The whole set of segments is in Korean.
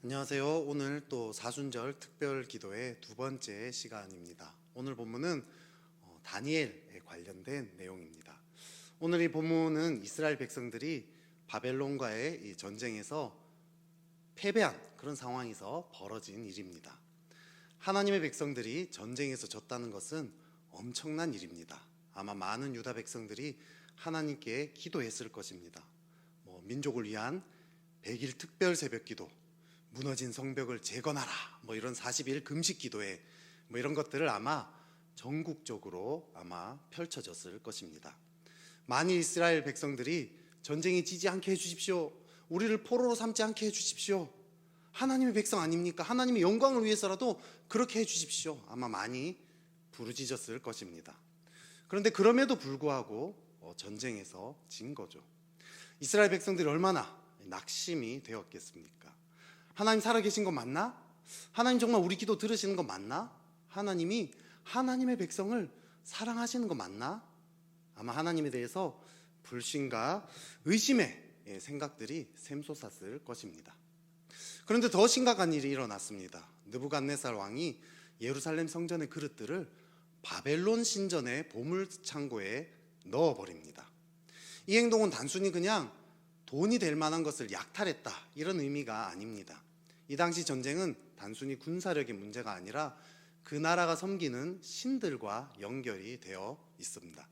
안녕하세요. 오늘 또 사순절 특별 기도의 두 번째 시간입니다. 오늘 본문은 다니엘에 관련된 내용입니다. 오늘 이 본문은 이스라엘 백성들이 바벨론과의 이 전쟁에서 패배한 그런 상황에서 벌어진 일입니다. 하나님의 백성들이 전쟁에서 졌다는 것은 엄청난 일입니다. 아마 많은 유다 백성들이 하나님께 기도했을 것입니다. 민족을 위한 100일 특별 새벽 기도, 무너진 성벽을 재건하라, 이런 40일 금식 기도회, 이런 것들을 아마 전국적으로 아마 펼쳐졌을 것입니다. 만일 이스라엘 백성들이 전쟁에 지지 않게 해주십시오, 우리를 포로로 삼지 않게 해주십시오, 하나님의 백성 아닙니까? 하나님의 영광을 위해서라도 그렇게 해주십시오, 아마 많이 부르짖었을 것입니다. 그런데 그럼에도 불구하고 전쟁에서 진 거죠. 이스라엘 백성들이 얼마나 낙심이 되었겠습니까? 하나님 살아계신 거 맞나? 하나님 정말 우리 기도 들으시는 거 맞나? 하나님이 하나님의 백성을 사랑하시는 거 맞나? 아마 하나님에 대해서 불신과 의심의 생각들이 샘솟았을 것입니다. 그런데 더 심각한 일이 일어났습니다. 느부갓네살 왕이 예루살렘 성전의 그릇들을 바벨론 신전의 보물창고에 넣어버립니다. 이 행동은 단순히 그냥 돈이 될 만한 것을 약탈했다, 이런 의미가 아닙니다. 이 당시 전쟁은 단순히 군사력의 문제가 아니라 그 나라가 섬기는 신들과 연결이 되어 있습니다.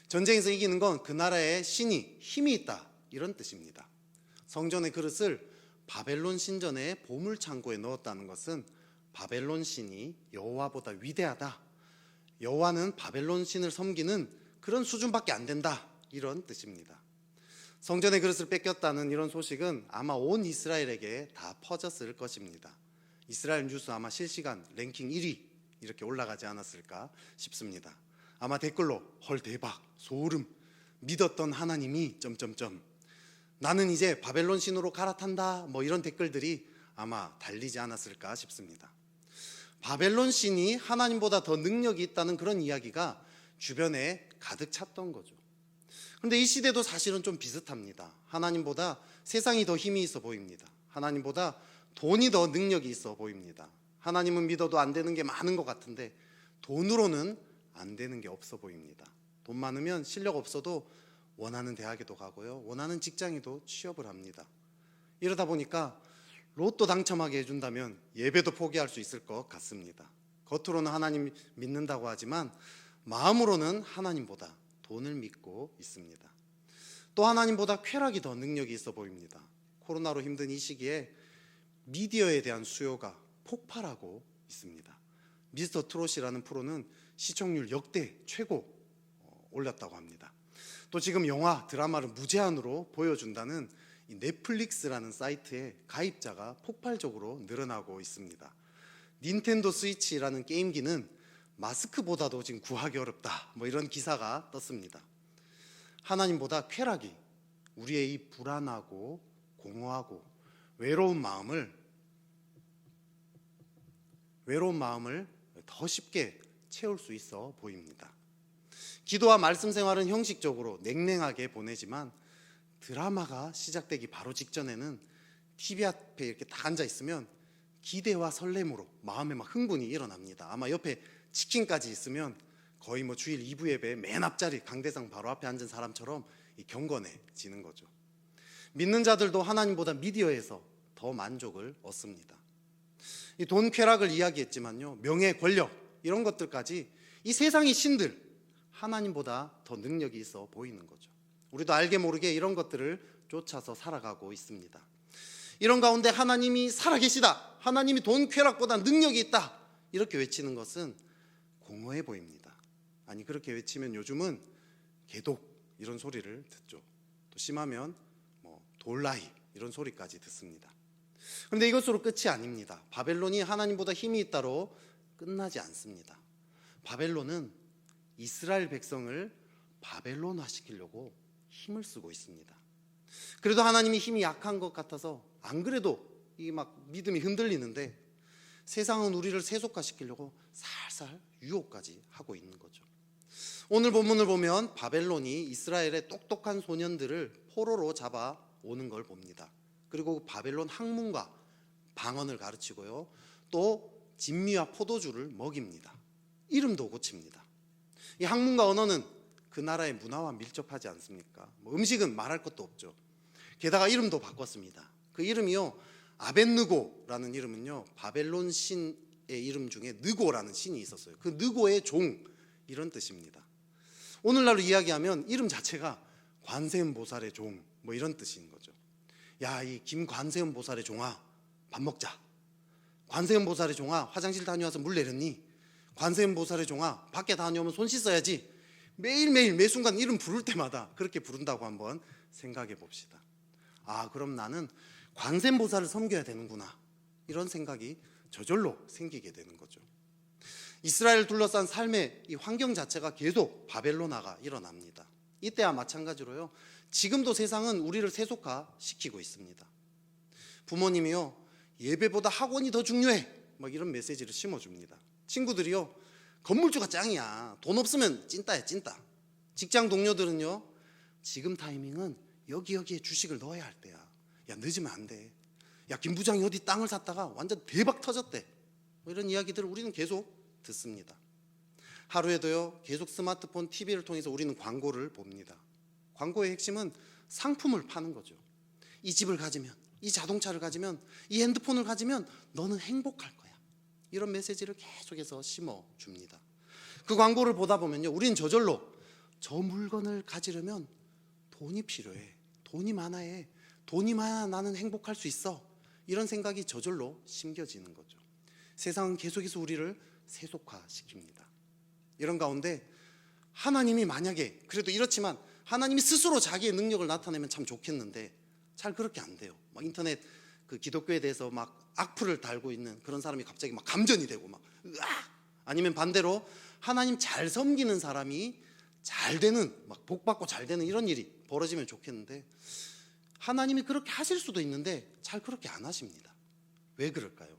전쟁에서 이기는 건 그 나라의 신이 힘이 있다, 이런 뜻입니다. 성전의 그릇을 바벨론 신전의 보물창고에 넣었다는 것은 바벨론 신이 여호와보다 위대하다, 여호와는 바벨론 신을 섬기는 그런 수준밖에 안 된다, 이런 뜻입니다. 성전의 그릇을 뺏겼다는 이런 소식은 아마 온 이스라엘에게 다 퍼졌을 것입니다. 이스라엘 뉴스 아마 실시간 랭킹 1위 이렇게 올라가지 않았을까 싶습니다. 아마 댓글로 헐 대박, 소름, 믿었던 하나님이 나는 이제 바벨론 신으로 갈아탄다, 이런 댓글들이 아마 달리지 않았을까 싶습니다. 바벨론 신이 하나님보다 더 능력이 있다는 그런 이야기가 주변에 가득 찼던 거죠. 그런데 이 시대도 사실은 좀 비슷합니다. 하나님보다 세상이 더 힘이 있어 보입니다. 하나님보다 돈이 더 능력이 있어 보입니다. 하나님은 믿어도 안 되는 게 많은 것 같은데 돈으로는 안 되는 게 없어 보입니다. 돈 많으면 실력 없어도 원하는 대학에도 가고요, 원하는 직장에도 취업을 합니다. 이러다 보니까 로또 당첨하게 해준다면 예배도 포기할 수 있을 것 같습니다. 겉으로는 하나님 믿는다고 하지만 마음으로는 하나님보다 돈을 믿고 있습니다. 또 하나님보다 쾌락이 더 능력이 있어 보입니다. 코로나로 힘든 이 시기에 미디어에 대한 수요가 폭발하고 있습니다. 미스터 트롯이라는 프로는 시청률 역대 최고 올렸다고 합니다. 또 지금 영화, 드라마를 무제한으로 보여준다는 이 넷플릭스라는 사이트에 가입자가 폭발적으로 늘어나고 있습니다. 닌텐도 스위치라는 게임기는 마스크보다도 지금 구하기 어렵다, 이런 기사가 떴습니다. 하나님보다 쾌락이 우리의 이 불안하고 공허하고 외로운 마음을 더 쉽게 채울 수 있어 보입니다. 기도와 말씀 생활은 형식적으로 냉랭하게 보내지만 드라마가 시작되기 바로 직전에는 TV 앞에 이렇게 딱 앉아 있으면 기대와 설렘으로 마음에 막 흥분이 일어납니다. 아마 옆에 치킨까지 있으면 거의 주일 2부 예배 맨 앞자리 강대상 바로 앞에 앉은 사람처럼 경건해지는 거죠. 믿는 자들도 하나님보다 미디어에서 더 만족을 얻습니다. 이 돈 쾌락을 이야기했지만요, 명예, 권력 이런 것들까지 이 세상의 신들, 하나님보다 더 능력이 있어 보이는 거죠. 우리도 알게 모르게 이런 것들을 쫓아서 살아가고 있습니다. 이런 가운데 하나님이 살아계시다, 하나님이 돈 쾌락보다 능력이 있다, 이렇게 외치는 것은 공허해 보입니다. 아니, 그렇게 외치면 요즘은 개독 이런 소리를 듣죠. 또 심하면 돌라이 이런 소리까지 듣습니다. 그런데 이것으로 끝이 아닙니다. 바벨론이 하나님보다 힘이 있다로 끝나지 않습니다. 바벨론은 이스라엘 백성을 바벨론화 시키려고 힘을 쓰고 있습니다. 그래도 하나님이 힘이 약한 것 같아서 안 그래도 이 믿음이 흔들리는데 세상은 우리를 세속화시키려고 살살 유혹까지 하고 있는 거죠. 오늘 본문을 보면 바벨론이 이스라엘의 똑똑한 소년들을 포로로 잡아오는 걸 봅니다. 그리고 바벨론 학문과 방언을 가르치고요. 또 진미와 포도주를 먹입니다. 이름도 고칩니다. 이 학문과 언어는 그 나라의 문화와 밀접하지 않습니까? 음식은 말할 것도 없죠. 게다가 이름도 바꿨습니다. 그 이름이요, 아벳느고라는 이름은요, 바벨론 신의 이름 중에 느고라는 신이 있었어요. 그 느고의 종, 이런 뜻입니다. 오늘날로 이야기하면 이름 자체가 관세음보살의 종, 이런 뜻인 거죠. 야, 이 김관세음보살의 종아, 밥 먹자. 관세음보살의 종아, 화장실 다녀와서 물 내렸니? 관세음보살의 종아, 밖에 다녀오면 손 씻어야지. 매일매일 매 순간 이름 부를 때마다 그렇게 부른다고 한번 생각해 봅시다. 아, 그럼 나는 관세음보살을 섬겨야 되는구나, 이런 생각이 저절로 생기게 되는 거죠. 이스라엘을 둘러싼 삶의 이 환경 자체가 계속 바벨론화가 일어납니다. 이때와 마찬가지로요, 지금도 세상은 우리를 세속화시키고 있습니다. 부모님이요, 예배보다 학원이 더 중요해, 이런 메시지를 심어줍니다. 친구들이요, 건물주가 짱이야, 돈 없으면 찐따야 찐따. 직장 동료들은요, 지금 타이밍은 여기에 주식을 넣어야 할 때야, 야 늦으면 안 돼, 야 김 부장이 어디 땅을 샀다가 완전 대박 터졌대, 이런 이야기들을 우리는 계속 듣습니다. 하루에도요, 계속 스마트폰, TV를 통해서 우리는 광고를 봅니다. 광고의 핵심은 상품을 파는 거죠. 이 집을 가지면, 이 자동차를 가지면, 이 핸드폰을 가지면 너는 행복할 거야, 이런 메시지를 계속해서 심어줍니다. 그 광고를 보다 보면요, 우리는 저절로 저 물건을 가지려면 돈이 필요해, 돈이 많아야 해, 돈이 많아 나는 행복할 수 있어, 이런 생각이 저절로 심겨지는 거죠. 세상은 계속해서 우리를 세속화시킵니다. 이런 가운데 하나님이 만약에, 그래도 이렇지만 하나님이 스스로 자기의 능력을 나타내면 참 좋겠는데 잘 그렇게 안 돼요. 인터넷 그 기독교에 대해서 악플을 달고 있는 그런 사람이 갑자기 감전이 되고 으악! 아니면 반대로 하나님 잘 섬기는 사람이 잘 되는, 복받고 잘 되는 이런 일이 벌어지면 좋겠는데 하나님이 그렇게 하실 수도 있는데 잘 그렇게 안 하십니다. 왜 그럴까요?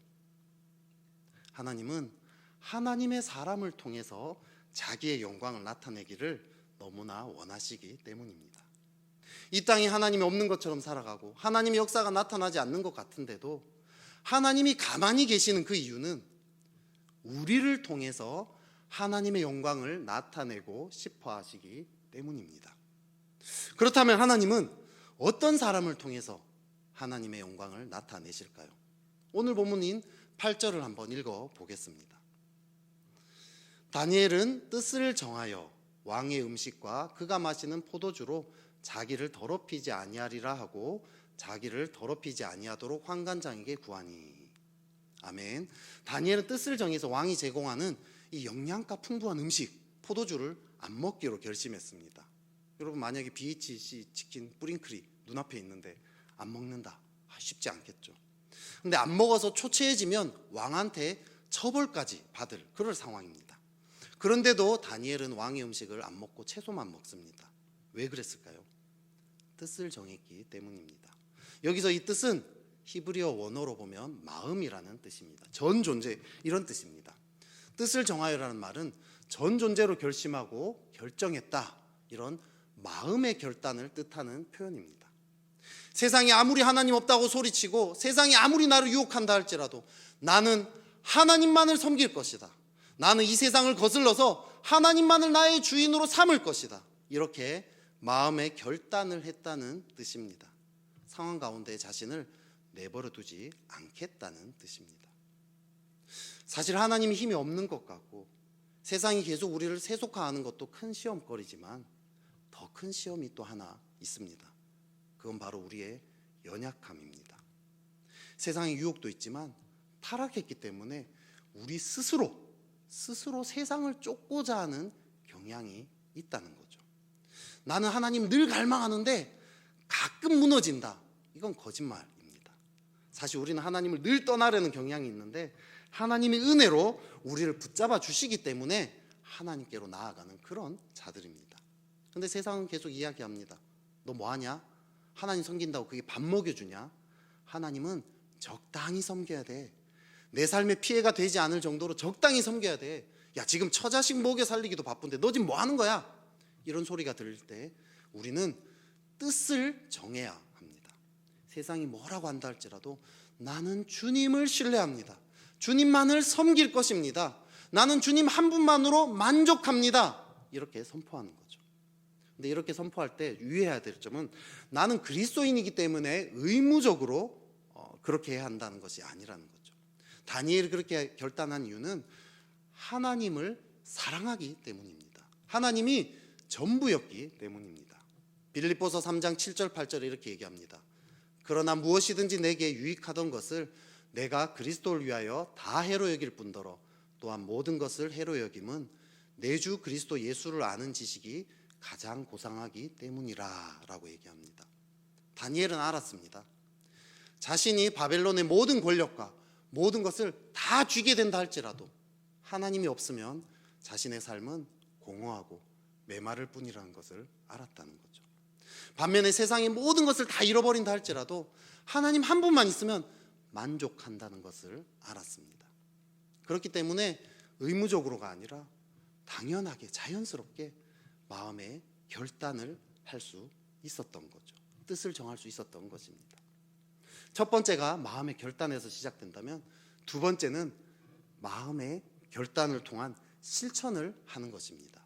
하나님은 하나님의 사람을 통해서 자기의 영광을 나타내기를 너무나 원하시기 때문입니다. 이 땅에 하나님이 없는 것처럼 살아가고 하나님의 역사가 나타나지 않는 것 같은데도 하나님이 가만히 계시는 그 이유는 우리를 통해서 하나님의 영광을 나타내고 싶어 하시기 때문입니다. 그렇다면 하나님은 어떤 사람을 통해서 하나님의 영광을 나타내실까요? 오늘 본문인 8절을 한번 읽어보겠습니다. 다니엘은 뜻을 정하여 왕의 음식과 그가 마시는 포도주로 자기를 더럽히지 아니하리라 하고 자기를 더럽히지 아니하도록 환관장에게 구하니. 아멘. 다니엘은 뜻을 정해서 왕이 제공하는 이 영양가 풍부한 음식, 포도주를 안 먹기로 결심했습니다. 여러분, 만약에 BHC 치킨 뿌링클이 눈앞에 있는데 안 먹는다, 쉽지 않겠죠. 근데 안 먹어서 초췌해지면 왕한테 처벌까지 받을 그럴 상황입니다. 그런데도 다니엘은 왕의 음식을 안 먹고 채소만 먹습니다. 왜 그랬을까요? 뜻을 정했기 때문입니다. 여기서 이 뜻은 히브리어 원어로 보면 마음이라는 뜻입니다. 전 존재, 이런 뜻입니다. 뜻을 정하여라는 말은 전 존재로 결심하고 결정했다, 이런 마음의 결단을 뜻하는 표현입니다. 세상이 아무리 하나님 없다고 소리치고 세상이 아무리 나를 유혹한다 할지라도 나는 하나님만을 섬길 것이다, 나는 이 세상을 거슬러서 하나님만을 나의 주인으로 삼을 것이다, 이렇게 마음의 결단을 했다는 뜻입니다. 상황 가운데 자신을 내버려 두지 않겠다는 뜻입니다. 사실 하나님이 힘이 없는 것 같고 세상이 계속 우리를 세속화하는 것도 큰 시험거리지만 더 큰 시험이 또 하나 있습니다. 그건 바로 우리의 연약함입니다. 세상의 유혹도 있지만 타락했기 때문에 우리 스스로 세상을 쫓고자 하는 경향이 있다는 거죠. 나는 하나님 늘 갈망하는데 가끔 무너진다, 이건 거짓말입니다. 사실 우리는 하나님을 늘 떠나려는 경향이 있는데 하나님의 은혜로 우리를 붙잡아 주시기 때문에 하나님께로 나아가는 그런 자들입니다. 근데 세상은 계속 이야기합니다. 너 뭐하냐? 하나님 섬긴다고 그게 밥 먹여주냐? 하나님은 적당히 섬겨야 돼. 내 삶에 피해가 되지 않을 정도로 적당히 섬겨야 돼. 야, 지금 처자식 먹여 살리기도 바쁜데 너 지금 뭐 하는 거야? 이런 소리가 들릴 때 우리는 뜻을 정해야 합니다. 세상이 뭐라고 한다 할지라도 나는 주님을 신뢰합니다. 주님만을 섬길 것입니다. 나는 주님 한 분만으로 만족합니다. 이렇게 선포하는 거죠. 근데 이렇게 선포할 때 유의해야 될 점은 나는 그리스도인이기 때문에 의무적으로 그렇게 해야 한다는 것이 아니라는 거죠. 다니엘이 그렇게 결단한 이유는 하나님을 사랑하기 때문입니다. 하나님이 전부였기 때문입니다. 빌립보서 3장 7절 8절에 이렇게 얘기합니다. 그러나 무엇이든지 내게 유익하던 것을 내가 그리스도를 위하여 다 해로 여길 뿐더러 또한 모든 것을 해로 여김은 내 주 그리스도 예수를 아는 지식이 가장 고상하기 때문이라 라고 얘기합니다. 다니엘은 알았습니다. 자신이 바벨론의 모든 권력과 모든 것을 다 쥐게 된다 할지라도 하나님이 없으면 자신의 삶은 공허하고 메마를 뿐이라는 것을 알았다는 거죠. 반면에 세상의 모든 것을 다 잃어버린다 할지라도 하나님 한 분만 있으면 만족한다는 것을 알았습니다. 그렇기 때문에 의무적으로가 아니라 당연하게 자연스럽게 마음의 결단을 할 수 있었던 거죠. 뜻을 정할 수 있었던 것입니다. 첫 번째가 마음의 결단에서 시작된다면 두 번째는 마음의 결단을 통한 실천을 하는 것입니다.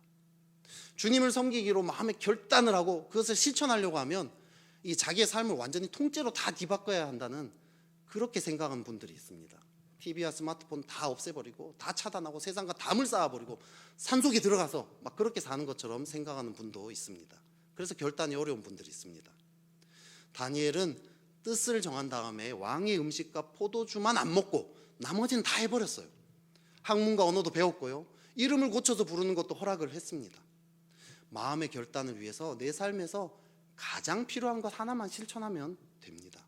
주님을 섬기기로 마음의 결단을 하고 그것을 실천하려고 하면 이 자기의 삶을 완전히 통째로 다 뒤바꿔야 한다는 그렇게 생각하는 분들이 있습니다. TV와 스마트폰 다 없애버리고 다 차단하고 세상과 담을 쌓아버리고 산속에 들어가서 막 그렇게 사는 것처럼 생각하는 분도 있습니다. 그래서 결단이 어려운 분들이 있습니다. 다니엘은 뜻을 정한 다음에 왕의 음식과 포도주만 안 먹고 나머지는 다 해버렸어요. 학문과 언어도 배웠고요. 이름을 고쳐서 부르는 것도 허락을 했습니다. 마음의 결단을 위해서 내 삶에서 가장 필요한 것 하나만 실천하면 됩니다.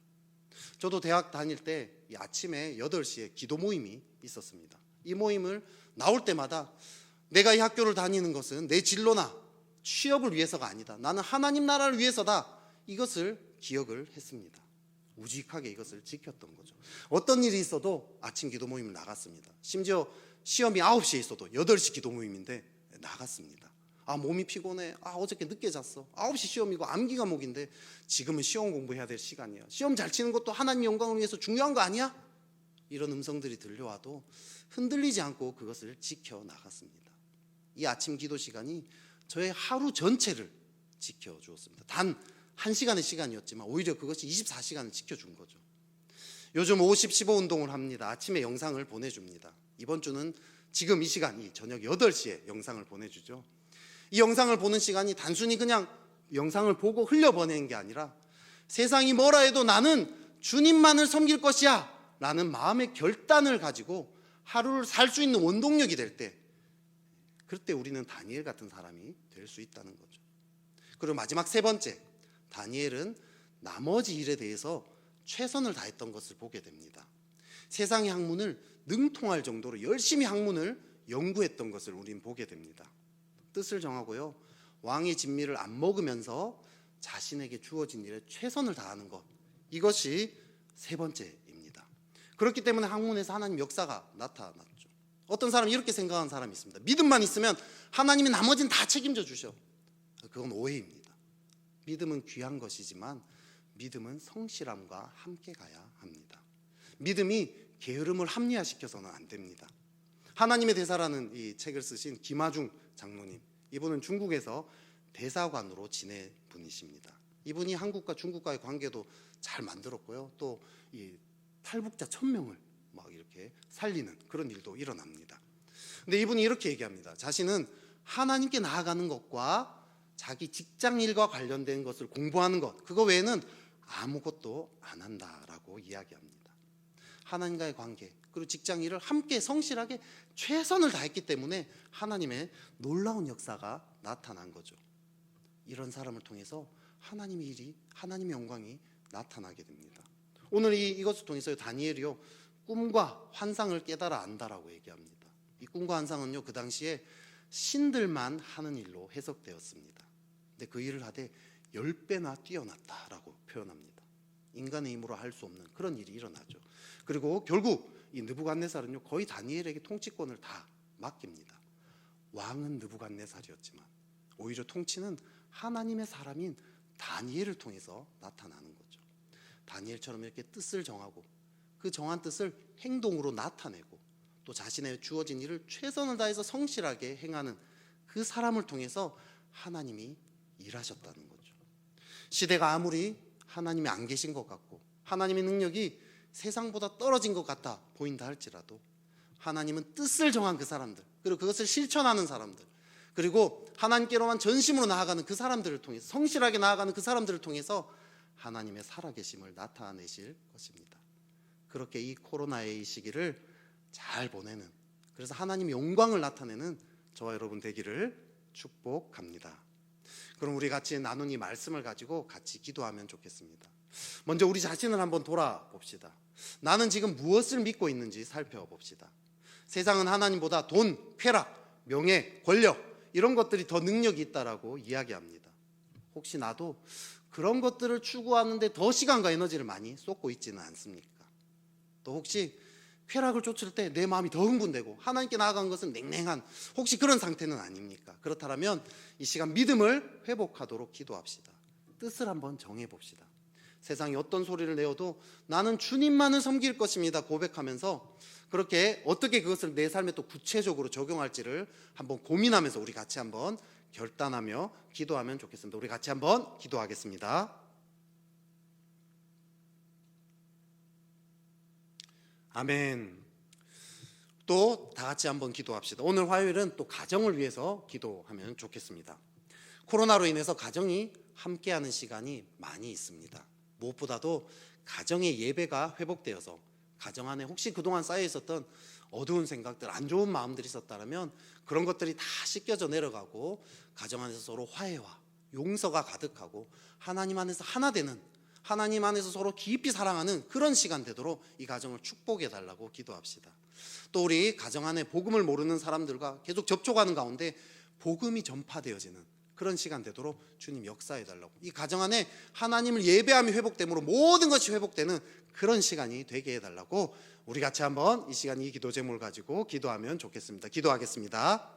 저도 대학 다닐 때 아침에 8시에 기도 모임이 있었습니다. 이 모임을 나올 때마다 내가 이 학교를 다니는 것은 내 진로나 취업을 위해서가 아니다. 나는 하나님 나라를 위해서다. 이것을 기억을 했습니다. 우직하게 이것을 지켰던 거죠. 어떤 일이 있어도 아침 기도 모임을 나갔습니다. 심지어 시험이 9시에 있어도 8시 기도 모임인데 나갔습니다. 몸이 피곤해. 어저께 늦게 잤어. 9시 시험이고 암기 과목인데 지금은 시험 공부해야 될 시간이야. 시험 잘 치는 것도 하나님 영광을 위해서 중요한 거 아니야? 이런 음성들이 들려와도 흔들리지 않고 그것을 지켜나갔습니다. 이 아침 기도 시간이 저의 하루 전체를 지켜주었습니다. 단 1시간의 시간이었지만 오히려 그것이 24시간을 지켜준 거죠. 요즘 50-15 운동을 합니다. 아침에 영상을 보내줍니다. 이번 주는 지금 이 시간이 저녁 8시에 영상을 보내주죠. 이 영상을 보는 시간이 단순히 그냥 영상을 보고 흘려보내는 게 아니라 세상이 뭐라 해도 나는 주님만을 섬길 것이야 라는 마음의 결단을 가지고 하루를 살 수 있는 원동력이 될 때, 그때 우리는 다니엘 같은 사람이 될 수 있다는 거죠. 그리고 마지막 세 번째, 다니엘은 나머지 일에 대해서 최선을 다했던 것을 보게 됩니다. 세상의 학문을 능통할 정도로 열심히 학문을 연구했던 것을 우리는 보게 됩니다. 뜻을 정하고요, 왕의 진미를 안 먹으면서 자신에게 주어진 일에 최선을 다하는 것, 이것이 세 번째입니다. 그렇기 때문에 학문에서 하나님 역사가 나타났죠. 어떤 사람이 이렇게 생각하는 사람이 있습니다. 믿음만 있으면 하나님이 나머지는 다 책임져 주셔. 그건 오해입니다. 믿음은 귀한 것이지만 믿음은 성실함과 함께 가야 합니다. 믿음이 게으름을 합리화시켜서는 안 됩니다. 하나님의 대사라는 이 책을 쓰신 김하중 장로님, 이분은 중국에서 대사관으로 지낸 분이십니다. 이분이 한국과 중국과의 관계도 잘 만들었고요. 또 이 탈북자 1000명을 막 이렇게 살리는 그런 일도 일어납니다. 근데 이분이 이렇게 얘기합니다. 자신은 하나님께 나아가는 것과 자기 직장 일과 관련된 것을 공부하는 것, 그거 외에는 아무것도 안 한다라고 이야기합니다. 하나님과의 관계, 그리고 직장 일을 함께 성실하게 최선을 다했기 때문에 하나님의 놀라운 역사가 나타난 거죠. 이런 사람을 통해서 하나님의 일이, 하나님의 영광이 나타나게 됩니다. 오늘 이것을 통해서 다니엘이요, 꿈과 환상을 깨달아 안다라고 얘기합니다. 이 꿈과 환상은요, 그 당시에 신들만 하는 일로 해석되었습니다. 근데 그 일을 하되 10배나 뛰어났다라고 표현합니다. 인간의 힘으로 할 수 없는 그런 일이 일어나죠. 그리고 결국 이 느부갓네살은요, 거의 다니엘에게 통치권을 다 맡깁니다. 왕은 느부갓네살이었지만 오히려 통치는 하나님의 사람인 다니엘을 통해서 나타나는 거죠. 다니엘처럼 이렇게 뜻을 정하고 그 정한 뜻을 행동으로 나타내고 또 자신의 주어진 일을 최선을 다해서 성실하게 행하는 그 사람을 통해서 하나님이 일하셨다는 거죠. 시대가 아무리 하나님이 안 계신 것 같고 하나님의 능력이 세상보다 떨어진 것 같아 보인다 할지라도 하나님은 뜻을 정한 그 사람들, 그리고 그것을 실천하는 사람들, 그리고 하나님께로만 전심으로 나아가는 그 사람들을 통해서, 성실하게 나아가는 그 사람들을 통해서 하나님의 살아계심을 나타내실 것입니다. 그렇게 이 코로나의 이 시기를 잘 보내는, 그래서 하나님의 영광을 나타내는 저와 여러분 되기를 축복합니다. 그럼 우리 같이 나눈 이 말씀을 가지고 같이 기도하면 좋겠습니다. 먼저 우리 자신을 한번 돌아봅시다. 나는 지금 무엇을 믿고 있는지 살펴봅시다. 세상은 하나님보다 돈, 쾌락, 명예, 권력 이런 것들이 더 능력이 있다라고 이야기합니다. 혹시 나도 그런 것들을 추구하는데 더 시간과 에너지를 많이 쏟고 있지는 않습니까? 또 혹시 쾌락을 쫓을 때 내 마음이 더 흥분되고 하나님께 나아간 것은 냉랭한 혹시 그런 상태는 아닙니까? 그렇다면 이 시간 믿음을 회복하도록 기도합시다. 뜻을 한번 정해봅시다. 세상이 어떤 소리를 내어도 나는 주님만을 섬길 것입니다 고백하면서 그렇게 어떻게 그것을 내 삶에 또 구체적으로 적용할지를 한번 고민하면서 우리 같이 한번 결단하며 기도하면 좋겠습니다. 우리 같이 한번 기도하겠습니다. 아멘. 또 다 같이 한번 기도합시다. 오늘 화요일은 또 가정을 위해서 기도하면 좋겠습니다. 코로나로 인해서 가정이 함께하는 시간이 많이 있습니다. 무엇보다도 가정의 예배가 회복되어서 가정 안에 혹시 그동안 쌓여 있었던 어두운 생각들, 안 좋은 마음들이 있었다면 그런 것들이 다 씻겨져 내려가고 가정 안에서 서로 화해와 용서가 가득하고 하나님 안에서 하나 되는, 하나님 안에서 서로 깊이 사랑하는 그런 시간 되도록 이 가정을 축복해 달라고 기도합시다. 또 우리 가정 안에 복음을 모르는 사람들과 계속 접촉하는 가운데 복음이 전파되어지는 그런 시간 되도록 주님 역사해 달라고, 이 가정 안에 하나님을 예배함이 회복됨으로 모든 것이 회복되는 그런 시간이 되게 해달라고 우리 같이 한번 이 시간 이 기도 제목을 가지고 기도하면 좋겠습니다. 기도하겠습니다.